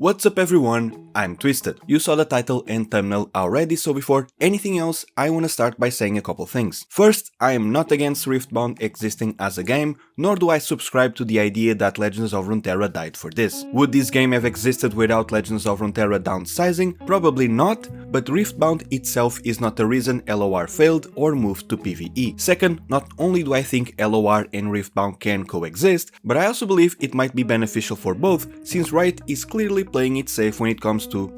What's up everyone, I'm Twisted. You saw the title and thumbnail already, so before anything else, I wanna start by saying a couple things. First, I am not against Riftbound existing as a game, nor do I subscribe to the idea that Legends of Runeterra died for this. Would this game have existed without Legends of Runeterra downsizing? Probably not, but Riftbound itself is not the reason LOR failed or moved to PvE. Second, not only do I think LOR and Riftbound can coexist, but I also believe it might be beneficial for both, since Riot is clearly playing it safe when it comes to,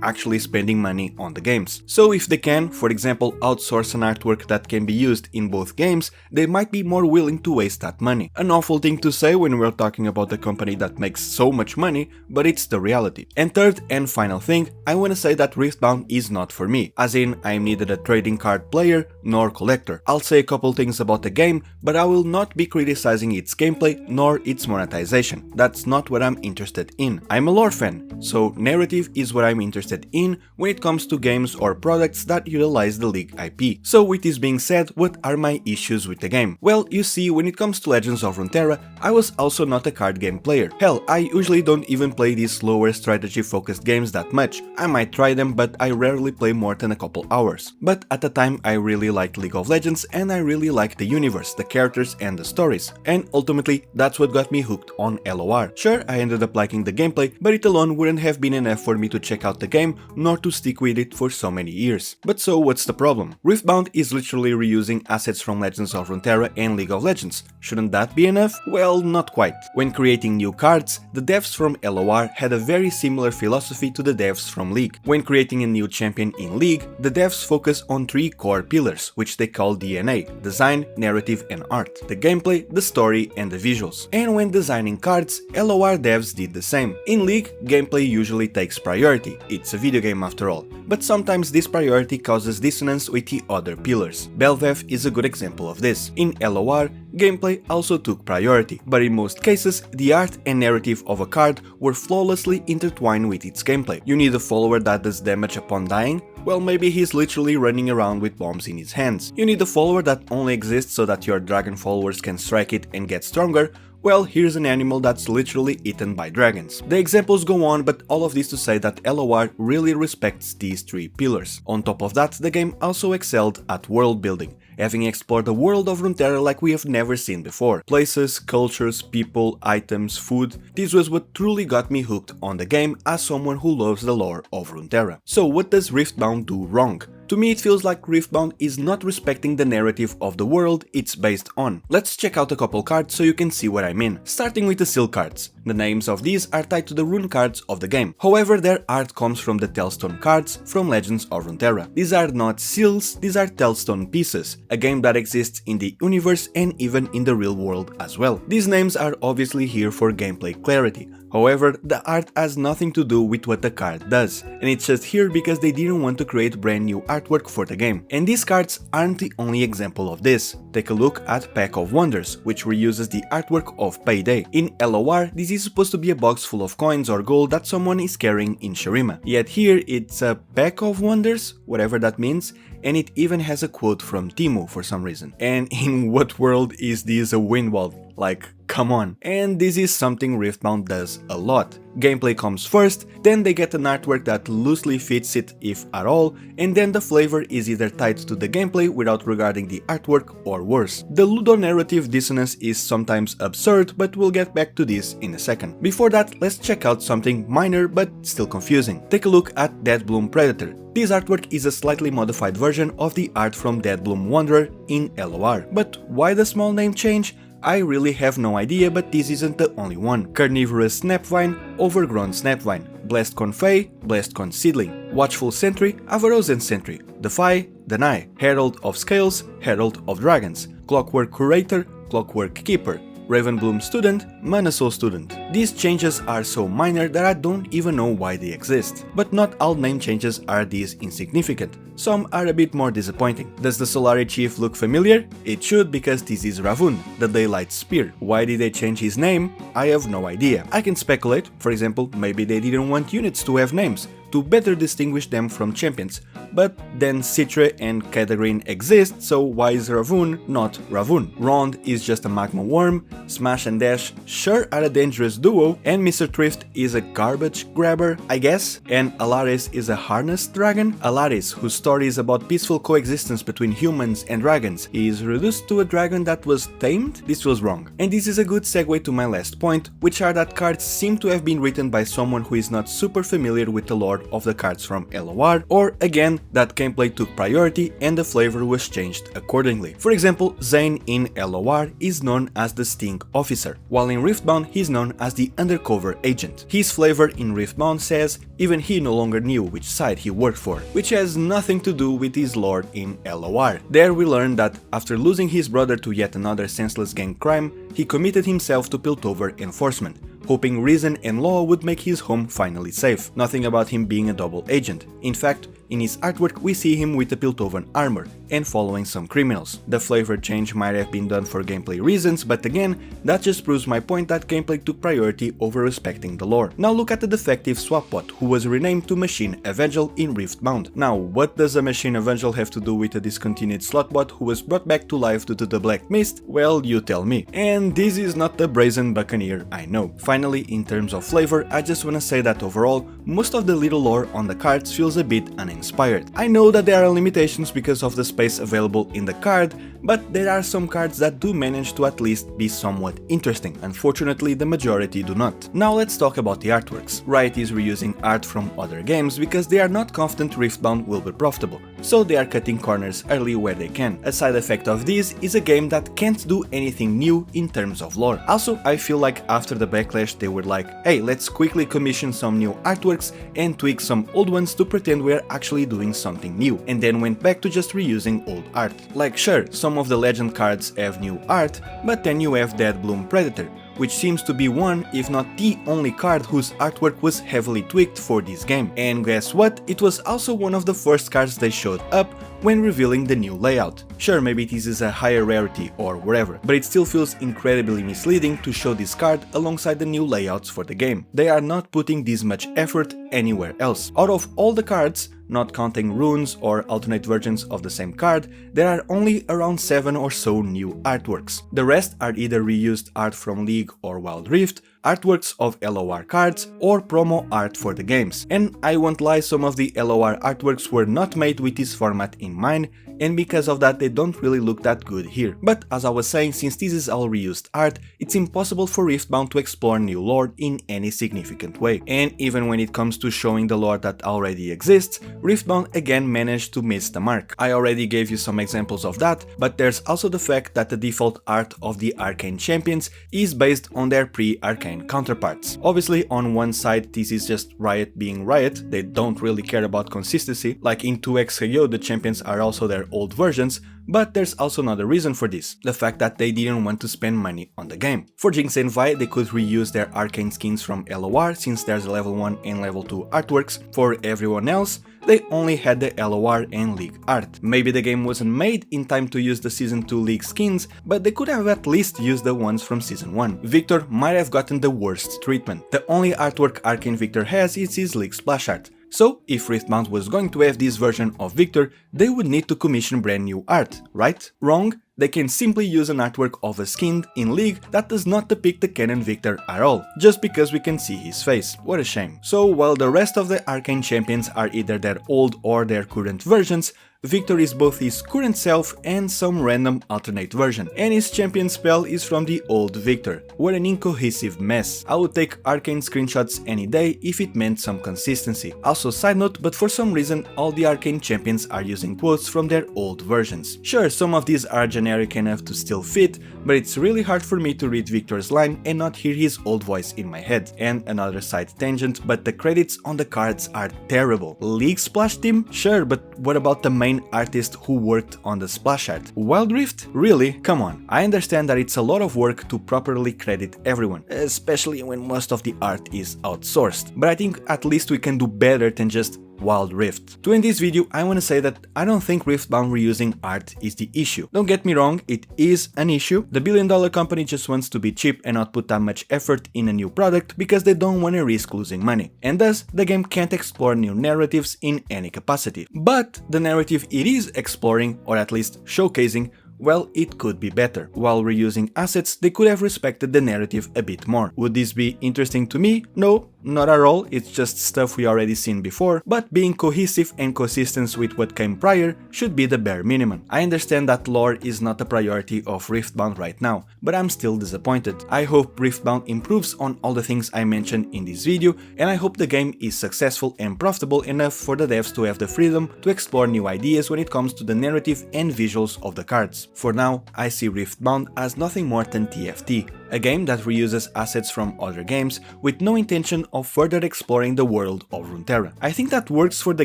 actually spending money on the games. So if they can, for example, outsource an artwork that can be used in both games, they might be more willing to waste that money. An awful thing to say when we're talking about a company that makes so much money, but it's the reality. And third and final thing, I wanna say that Riftbound is not for me, as in I'm neither a trading card player nor collector. I'll say a couple things about the game, but I will not be criticizing its gameplay nor its monetization. That's not what I'm interested in. I'm a lore fan, so narrative is what I'm interested in when it comes to games or products that utilize the League IP. So with this being said, what are my issues with the game? Well, you see, when it comes to Legends of Runeterra, I was also not a card game player. Hell, I usually don't even play these slower strategy focused games that much. I might try them, but I rarely play more than a couple hours. But at the time I really liked League of Legends and I really liked the universe, the characters and the stories. And ultimately, that's what got me hooked on LOR. Sure, I ended up liking the gameplay, but it alone wouldn't have been enough for me to check out the game, nor to stick with it for so many years. But so what's the problem? Riftbound is literally reusing assets from Legends of Runeterra and League of Legends. Shouldn't that be enough? Well, not quite. When creating new cards, the devs from LOR had a very similar philosophy to the devs from League. When creating a new champion in League, the devs focus on three core pillars, which they call DNA: design, narrative and art. The gameplay, the story and the visuals. And when designing cards, LOR devs did the same. In League, gameplay usually takes priority, it's a video game after all, but sometimes this priority causes dissonance with the other pillars. Belveth is a good example of this. In LOR, gameplay also took priority, but in most cases, the art and narrative of a card were flawlessly intertwined with its gameplay. You need a follower that does damage upon dying? Well, maybe he's literally running around with bombs in his hands. You need a follower that only exists so that your dragon followers can strike it and get stronger? Well, here's an animal that's literally eaten by dragons. The examples go on, but all of this to say that LOR really respects these three pillars. On top of that, the game also excelled at world building, having explored the world of Runeterra like we have never seen before. Places, cultures, people, items, food. This was what truly got me hooked on the game as someone who loves the lore of Runeterra. So what does Riftbound do wrong? To me it feels like Riftbound is not respecting the narrative of the world it's based on. Let's check out a couple cards so you can see what I mean. Starting with the seal cards. The names of these are tied to the rune cards of the game. However, their art comes from the Tellstone cards from Legends of Runeterra. These are not seals, these are Tellstone pieces, a game that exists in the universe and even in the real world as well. These names are obviously here for gameplay clarity. However, the art has nothing to do with what the card does, and it's just here because they didn't want to create brand new artwork for the game. And these cards aren't the only example of this. Take a look at Pack of Wonders, which reuses the artwork of Payday. In LOR, this is supposed to be a box full of coins or gold that someone is carrying in Shurima. Yet here it's a Pack of Wonders, whatever that means, and it even has a quote from Timu for some reason. And in what world is this a Windwall? Like, come on. And this is something Riftbound does a lot. Gameplay comes first, then they get an artwork that loosely fits it if at all, and then the flavor is either tied to the gameplay without regarding the artwork or worse. The ludonarrative dissonance is sometimes absurd, but we'll get back to this in a second. Before that, let's check out something minor but still confusing. Take a look at Deadbloom Predator. This artwork is a slightly modified version of the art from Deadbloom Wanderer in LOR. But why the small name change? I really have no idea, but this isn't the only one. Carnivorous Snapvine, Overgrown Snapvine, Blessed Confey, Blessed Con Seedling, Watchful Sentry, Avarosan Sentry, Defy, Deny, Herald of Scales, Herald of Dragons, Clockwork Curator, Clockwork Keeper, Ravenbloom Student, Manasoul Student. These changes are so minor that I don't even know why they exist. But not all name changes are this insignificant. Some are a bit more disappointing. Does the Solari Chief look familiar? It should, because this is Ravun, the Daylight Spear. Why did they change his name? I have no idea. I can speculate, for example, maybe they didn't want units to have names. to better distinguish them from champions. But then Citra and Katarine exist, so why is Ravun not Ravun? Rond is just a magma worm, Smash and Dash sure are a dangerous duo, and Mr. Thrift is a garbage grabber, I guess, and Alaris is a harnessed dragon. Alaris, whose story is about peaceful coexistence between humans and dragons, is reduced to a dragon that was tamed? This was wrong. And this is a good segue to my last point, which are that cards seem to have been written by someone who is not super familiar with the lore of the cards from LOR, or again, that gameplay took priority and the flavor was changed accordingly. For example, Zane in LOR is known as the Sting Officer, while in Riftbound he's known as the Undercover Agent. His flavor in Riftbound says even he no longer knew which side he worked for, which has nothing to do with his lore in LOR. There we learn that after losing his brother to yet another senseless gang crime, he committed himself to Piltover enforcement, hoping reason and law would make his home finally safe. Nothing about him being a double agent. In fact, in his artwork we see him with the Piltover armor and following some criminals. The flavor change might have been done for gameplay reasons, but again, that just proves my point that gameplay took priority over respecting the lore. Now look at the defective Swapbot, who was renamed to Machine Evangel in Riftbound. Now, what does a Machine Evangel have to do with a discontinued Slotbot who was brought back to life due to the Black Mist? Well, you tell me. And this is not the Brazen Buccaneer, I know. Finally, in terms of flavor, I just wanna say that overall, most of the little lore on the cards feels a bit uninspired. I know that there are limitations because of the space available in the card, but there are some cards that do manage to at least be somewhat interesting. Unfortunately, the majority do not. Now let's talk about the artworks. Riot is reusing art from other games because they are not confident Riftbound will be profitable, so they are cutting corners early where they can. A side effect of this is a game that can't do anything new in terms of lore. Also, I feel like after the backlash they were like, hey, let's quickly commission some new artworks and tweak some old ones to pretend we're actually doing something new, and then went back to just reusing old art. Like sure, some of the legend cards have new art, but then you have Dead Bloom Predator, which seems to be one, if not the only card whose artwork was heavily tweaked for this game. And guess what? It was also one of the first cards they showed up when revealing the new layout. Sure, maybe this is a higher rarity or whatever, but it still feels incredibly misleading to show this card alongside the new layouts for the game. They are not putting this much effort anywhere else. Out of all the cards, not counting runes or alternate versions of the same card, there are only around 7 or so new artworks. The rest are either reused art from League or Wild Rift, artworks of LOR cards, or promo art for the games. And I won't lie, some of the LOR artworks were not made with this format in mind, and because of that they don't really look that good here. But as I was saying, since this is all reused art, it's impossible for Riftbound to explore new lore in any significant way. And even when it comes to showing the lore that already exists, Riftbound again managed to miss the mark. I already gave you some examples of that, but there's also the fact that the default art of the Arcane champions is based on their pre-Arcane counterparts. Obviously, on one side this is just Riot being Riot, they don't really care about consistency, like in 2XKO the champions are also their old versions, but there's also another reason for this, the fact that they didn't want to spend money on the game. For Jinx and Vi, they could reuse their Arcane skins from LOR since there's level 1 and level 2 artworks. For everyone else, they only had the LOR and League art. Maybe the game wasn't made in time to use the Season 2 League skins, but they could have at least used the ones from Season 1. Victor might have gotten the worst treatment. The only artwork Arcane Victor has is his League splash art. So, if Riftbound was going to have this version of Victor, they would need to commission brand new art, right? Wrong? They can simply use an artwork of a skin in League that does not depict the canon Victor at all, just because we can see his face. What a shame. So, while the rest of the Arcane champions are either their old or their current versions, Victor is both his current self and some random alternate version, and his champion spell is from the old Victor. What an incohesive mess. I would take Arcane screenshots any day if it meant some consistency. Also, side note, but for some reason all the Arcane champions are using quotes from their old versions. Sure, some of these are generic enough to still fit, but it's really hard for me to read Victor's line and not hear his old voice in my head. And another side tangent, but the credits on the cards are terrible. League splash team? Sure, but what about the main artist who worked on the splash art? Wild Rift? Really? Come on. I understand that it's a lot of work to properly credit everyone, especially when most of the art is outsourced, but I think at least we can do better than just Wild Rift. To end this video, I wanna say that I don't think Riftbound reusing art is the issue. Don't get me wrong, it is an issue. The billion-dollar company just wants to be cheap and not put that much effort in a new product because they don't wanna risk losing money. And thus, the game can't explore new narratives in any capacity. But the narrative it is exploring, or at least showcasing, well, it could be better. While reusing assets, they could have respected the narrative a bit more. Would this be interesting to me? No, not at all, it's just stuff we already seen before, but being cohesive and consistent with what came prior should be the bare minimum. I understand that lore is not a priority of Riftbound right now, but I'm still disappointed. I hope Riftbound improves on all the things I mentioned in this video, and I hope the game is successful and profitable enough for the devs to have the freedom to explore new ideas when it comes to the narrative and visuals of the cards. For now, I see Riftbound as nothing more than TFT, a game that reuses assets from other games with no intention of further exploring the world of Runeterra. I think that works for the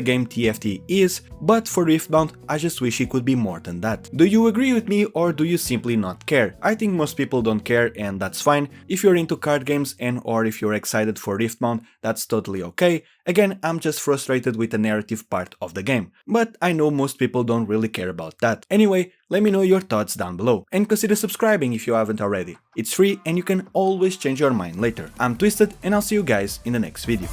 game TFT is, but for Riftbound, I just wish it could be more than that. Do you agree with me or do you simply not care? I think most people don't care and that's fine. If you're into card games and or if you're excited for Riftbound, that's totally okay. Again, I'm just frustrated with the narrative part of the game, but I know most people don't really care about that. Anyway, let me know your thoughts down below, and consider subscribing if you haven't already. It's free and you can always change your mind later. I'm Twisted and I'll see you guys in the next video.